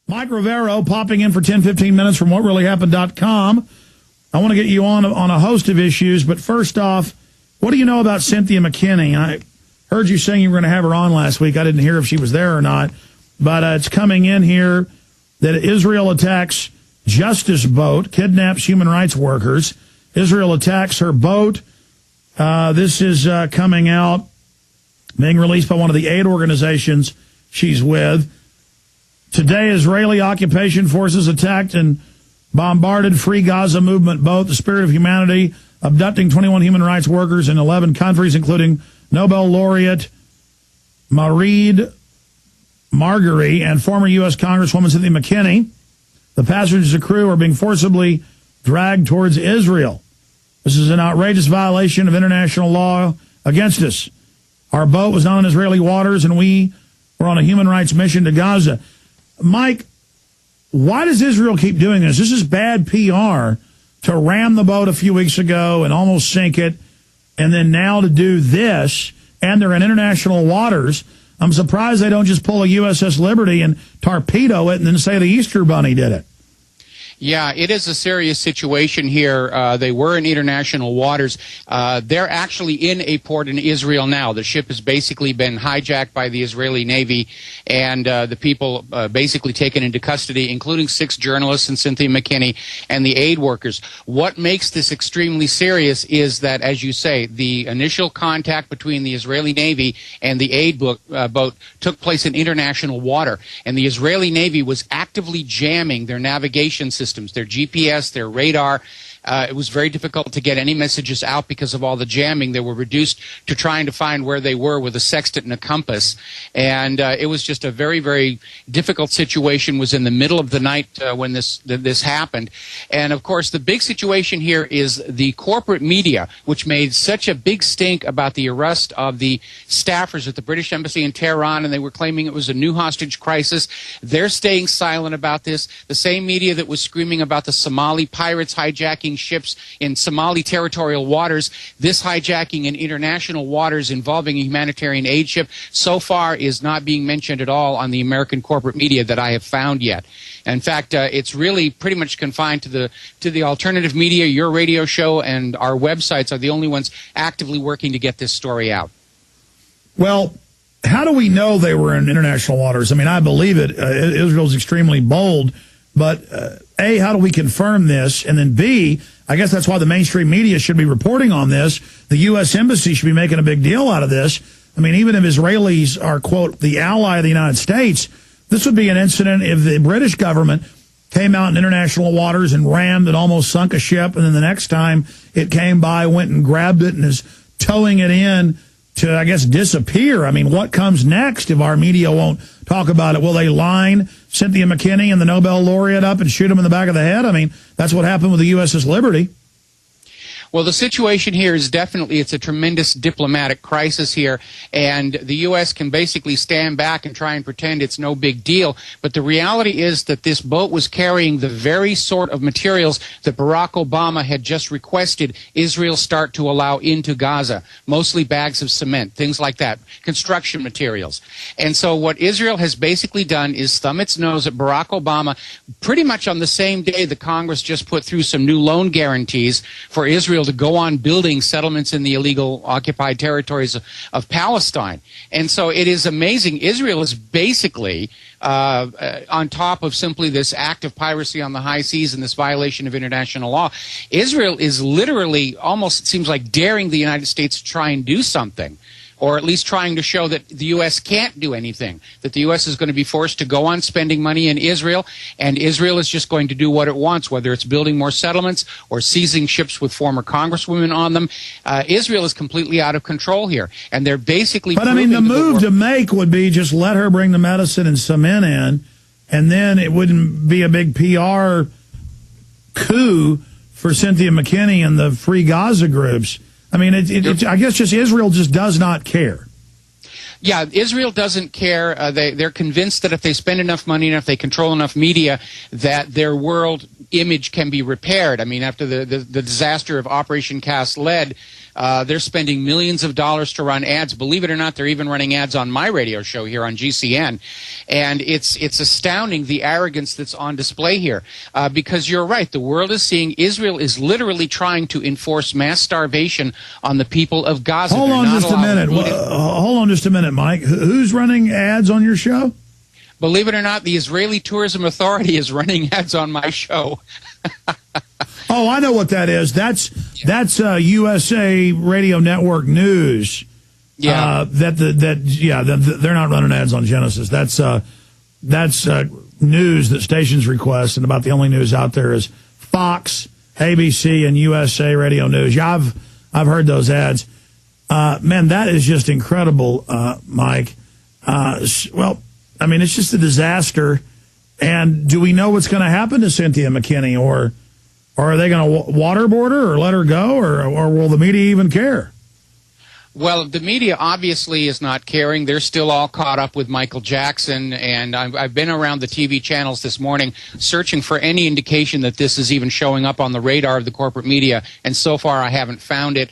Mike Rivero popping in for 10, 15 minutes from whatreallyhappened.com. I want to get you on a host of issues, but first off, what do you know about Cynthia McKinney? I heard you saying you were going to have her on last week. I didn't hear if she was there or not, but it's coming in here that Israel attacks justice boat, kidnaps human rights workers. Israel attacks her boat. This is coming out, being released by one of the aid organizations she's with. Today, Israeli occupation forces attacked and bombarded Free Gaza movement boat, the Spirit of Humanity, abducting 21 human rights workers in 11 countries, including Nobel laureate Mareed Margary and former U.S. Congresswoman Cynthia McKinney. The passengers and crew are being forcibly dragged towards Israel. This is an outrageous violation of international law against us. Our boat was not in Israeli waters, and we were on a human rights mission to Gaza. Mike, why does Israel keep doing this? This is bad PR to ram the boat a few weeks ago and almost sink it, and then now to do this, and they're in international waters. I'm surprised they don't just pull a USS Liberty and torpedo it and then say the Easter Bunny did it. Yeah, it is a serious situation here. They were in international waters. They're actually in a port in Israel now. The ship has basically been hijacked by the Israeli Navy, and the people basically taken into custody, including 6 journalists and Cynthia McKinney and the aid workers. What makes this extremely serious is that, as you say, the initial contact between the Israeli Navy and the aid boat took place in international water, and the Israeli Navy was actively jamming their navigation systems, their GPS, their radar. It was very difficult to get any messages out because of all the jamming. They were reduced to trying to find where they were with a sextant and a compass. And it was just a very, very difficult situation. It was in the middle of the night when this happened. And, of course, the big situation here is the corporate media, which made such a big stink about the arrest of the staffers at the British Embassy in Tehran, and they were claiming it was a new hostage crisis. They're staying silent about this. The same media that was screaming about the Somali pirates hijacking ships in Somali territorial waters, this hijacking in international waters involving a humanitarian aid ship so far is not being mentioned at all on the American corporate media that I have found yet. In fact, it's really pretty much confined to the alternative media. Your radio show and our websites are the only ones actively working to get this story out. Well, how do we know they were in international waters? I mean, I believe it. Israel's extremely bold, but A, how do we confirm this? And then B, I guess that's why the mainstream media should be reporting on this. The U.S. Embassy should be making a big deal out of this. I mean, even if Israelis are, quote, the ally of the United States, this would be an incident if the British government came out in international waters and rammed and almost sunk a ship, and then the next time it came by, went and grabbed it and is towing it in to, I guess, disappear. I mean, what comes next if our media won't talk about it? Will they line Cynthia McKinney and the Nobel laureate up and shoot him in the back of the head? I mean, that's what happened with the USS Liberty. Well, the situation here is definitely, it's a tremendous diplomatic crisis here, and the U.S. can basically stand back and try and pretend it's no big deal, but the reality is that this boat was carrying the very sort of materials that Barack Obama had just requested Israel start to allow into Gaza, mostly bags of cement, things like that, construction materials. And so what Israel has basically done is thumb its nose at Barack Obama pretty much on the same day the Congress just put through some new loan guarantees for Israel to go on building settlements in the illegal occupied territories of Palestine. And so it is amazing. Israel is basically on top of simply this act of piracy on the high seas and this violation of international law. Israel is literally almost, it seems like, daring the United States to try and do something, or at least trying to show that the U.S. can't do anything, that the U.S. is going to be forced to go on spending money in Israel, and Israel is just going to do what it wants, whether it's building more settlements or seizing ships with former congresswomen on them. Israel is completely out of control here, and they're basically... But, I mean, the move to make would be just let her bring the medicine and cement in, and then it wouldn't be a big PR coup for Cynthia McKinney and the Free Gaza groups. I mean, I guess just Israel just does not care. Yeah, Israel doesn't care. They're convinced that if they spend enough money and if they control enough media, that their world image can be repaired. I mean, after the disaster of Operation Cast Lead, They're spending millions of dollars to run ads. Believe it or not, they're even running ads on my radio show here on GCN. And it's astounding the arrogance that's on display here. Because you're right, the world is seeing Israel is literally trying to enforce mass starvation on the people of Gaza. Hold on just a minute, Mike. Who's running ads on your show? Believe it or not, the Israeli Tourism Authority is running ads on my show. Oh, I know what that is. That's USA Radio Network News. Yeah. They're not running ads on Genesis. That's news that stations request, and about the only news out there is Fox, ABC, and USA Radio News. Yeah, I've heard those ads. Man, that is just incredible, Mike. Well, I mean, it's just a disaster. And do we know what's going to happen to Cynthia McKinney, or are they going to waterboard her or let her go, or will the media even care? Well, the media obviously is not caring. They're still all caught up with Michael Jackson, and I've been around the TV channels this morning searching for any indication that this is even showing up on the radar of the corporate media, and so far I haven't found it.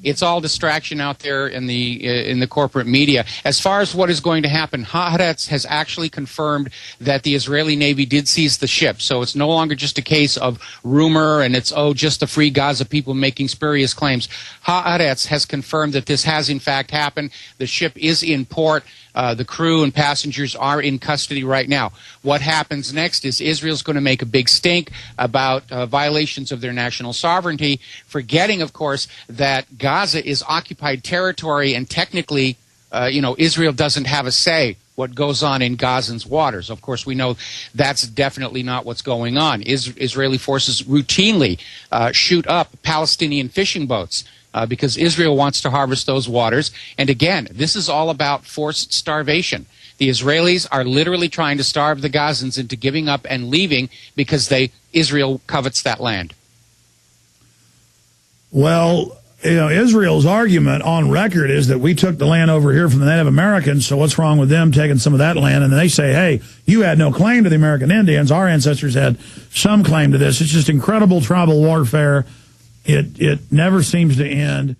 It's all distraction out there in the corporate media. As far as what is going to happen, Haaretz has actually confirmed that the Israeli Navy did seize the ship. So it's no longer just a case of rumor and it's, just the Free Gaza people making spurious claims. Haaretz has confirmed that this has in fact happened. The ship is in port. The crew and passengers are in custody right now. What happens next is Israel's going to make a big stink about violations of their national sovereignty, forgetting, of course, that Gaza is occupied territory and technically, Israel doesn't have a say what goes on in Gazans waters. Of course, we know that's definitely not what's going on. Israeli forces routinely shoot up Palestinian fishing boats because Israel wants to harvest those waters. And again, this is all about forced starvation. The Israelis are literally trying to starve the Gazans into giving up and leaving because Israel covets that land. Well, Israel's argument on record is that we took the land over here from the Native Americans, so what's wrong with them taking some of that land? And then they say, hey, you had no claim to the American Indians. Our ancestors had some claim to this. It's just incredible tribal warfare. It never seems to end.